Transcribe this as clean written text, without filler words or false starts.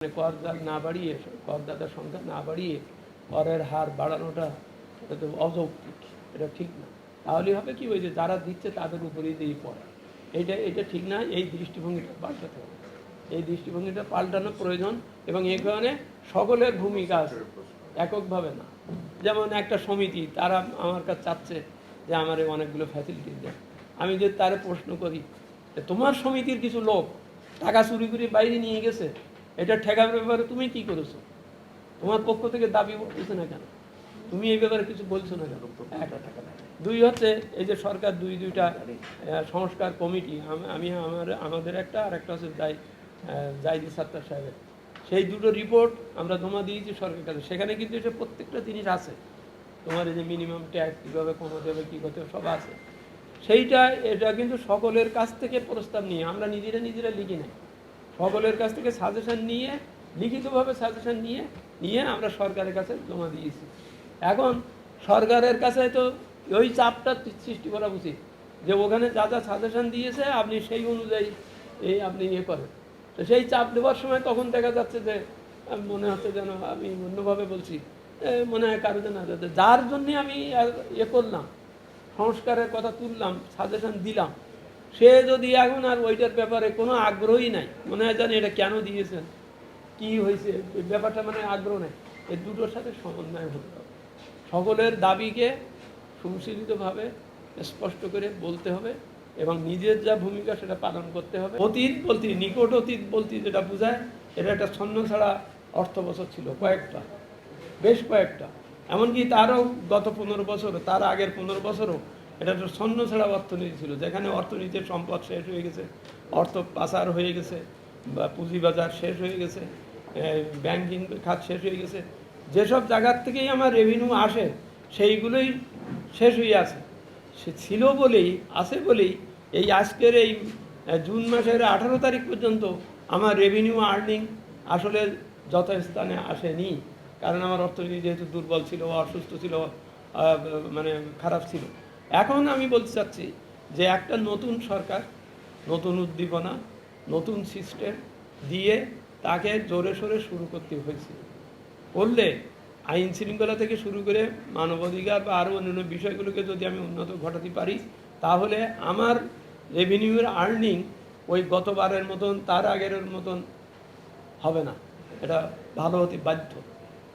করদাতা না বাড়িয়ে করদাতার সংখ্যা না বাড়িয়ে করের হার বাড়ানোটা এটা তো অযৌক্তিক, এটা ঠিক না। তাহলে হবে কি, ওই যে যারা দিচ্ছে তাদের উপরেই দিয়ে পড়ে, এটা ঠিক না। এই দৃষ্টিভঙ্গিটা পাল্টাতে হবে, এই দৃষ্টিভঙ্গিটা পাল্টানো প্রয়োজন। এবং এই কারণে সকলের ভূমিকা আছে, এককভাবে না। যেমন একটা সমিতি, তারা আমার কাছে চাচ্ছে যে আমার অনেকগুলো ফ্যাসিলিটিস দেয়। আমি যদি তারে প্রশ্ন করি, তোমার সমিতির কিছু লোক টাকা চুরি করে বাইরে নিয়ে গেছে, এটা ঠেকার ব্যাপারে তুমি কি করেছো? তোমার পক্ষ থেকে দাবি উঠতেছে না কেন? তুমি এই ব্যাপারে কিছু বলছো না কেন? দুই হচ্ছে, এই যে সরকার দুইটা সংস্কার কমিটি, আমি আমাদের একটা, আর একটা হচ্ছে জাহিদ সাত্তার সাহেবের, সেই দুটো রিপোর্ট আমরা জমা দিয়েছি সরকারের কাছে। সেখানে কিন্তু এটা প্রত্যেকটা জিনিস আছে, তোমার এই যে মিনিমাম ট্যাক্স কীভাবে কমাতে হবে, কী করতে হবে, সব আছে। সেইটা এটা কিন্তু সকলের কাছ থেকে প্রস্তাব নিয়ে, আমরা নিজেরা লিখি নাই, সকলের কাছ থেকে সাজেশন নিয়ে, লিখিতভাবে সাজেশন নিয়ে আমরা সরকারের কাছে জমা দিয়েছি। এখন সরকারের কাছে তো ওই চাপটা সৃষ্টি করা উচিত যে ওখানে যা যা সাজেশন দিয়েছে আপনি সেই অনুযায়ী আপনি করেন। তো সেই চাপ দেওয়ার সময় তখন দেখা যাচ্ছে যে মনে হচ্ছে যেন আমি অন্যভাবে বলছি, মনে হয় কারো যেন যার জন্যে আমি করলাম, সংস্কারের কথা তুললাম, সাজেশন দিলাম, সে যদি এখন আর ওইটার ব্যাপারে কোনো আগ্রহই নাই, মনে হয় জানি এটা কেন দিয়েছেন, কি হয়েছে, ব্যাপারটা মানে আগ্রহ নেই, এই দুটোর সাথে সমন্বয় হতে হবে। সকলের দাবিকে সুশীলিতভাবে স্পষ্ট করে বলতে হবে এবং নিজের যা ভূমিকা সেটা পালন করতে হবে। অতীত বলতে, নিকট অতীত বলতে যেটা বোঝায়, এটা একটা ছন্ন ছাড়া অর্থ বছর ছিল, বেশ কয়েকটা, এমনকি তারও গত 15 বছর, তার আগের 15 বছরও এটা একটা ছন্ন ছাড়া অর্থনীতি ছিল, যেখানে অর্থনীতির সম্পদ শেষ হয়ে গেছে, অর্থ পাচার হয়ে গেছে, বা পুঁজিবাজার শেষ হয়ে গেছে, ব্যাংকিং খাত শেষ হয়ে গেছে। যেসব জায়গার থেকেই আমার রেভিনিউ আসে সেইগুলোই শেষ হয়ে আছে। সে ছিল বলেই, আছে বলেই এই আজকের এই জুন মাসের 18 তারিখ পর্যন্ত আমার রেভিনিউ আর্নিং আসলে যথাস্থানে আসেনি। কারণ আমার অর্থনীতি যেহেতু দুর্বল ছিল, অসুস্থ ছিল, মানে খারাপ ছিল। এখন আমি বলতে চাচ্ছি যে একটা নতুন সরকার, নতুন উদ্দীপনা, নতুন সিস্টেম দিয়ে তাকে জোরে সোরে শুরু করতে হয়েছে। করলে আইন শৃঙ্খলা থেকে শুরু করে মানবাধিকার বা আরও অন্যান্য বিষয়গুলোকে যদি আমি উন্নত ঘটাতে পারি, তাহলে আমার রেভিনিউয়ের আর্নিং ওই গতবারের মতন, তার আগের মতন হবে না, এটা ভালো হতে বাধ্য।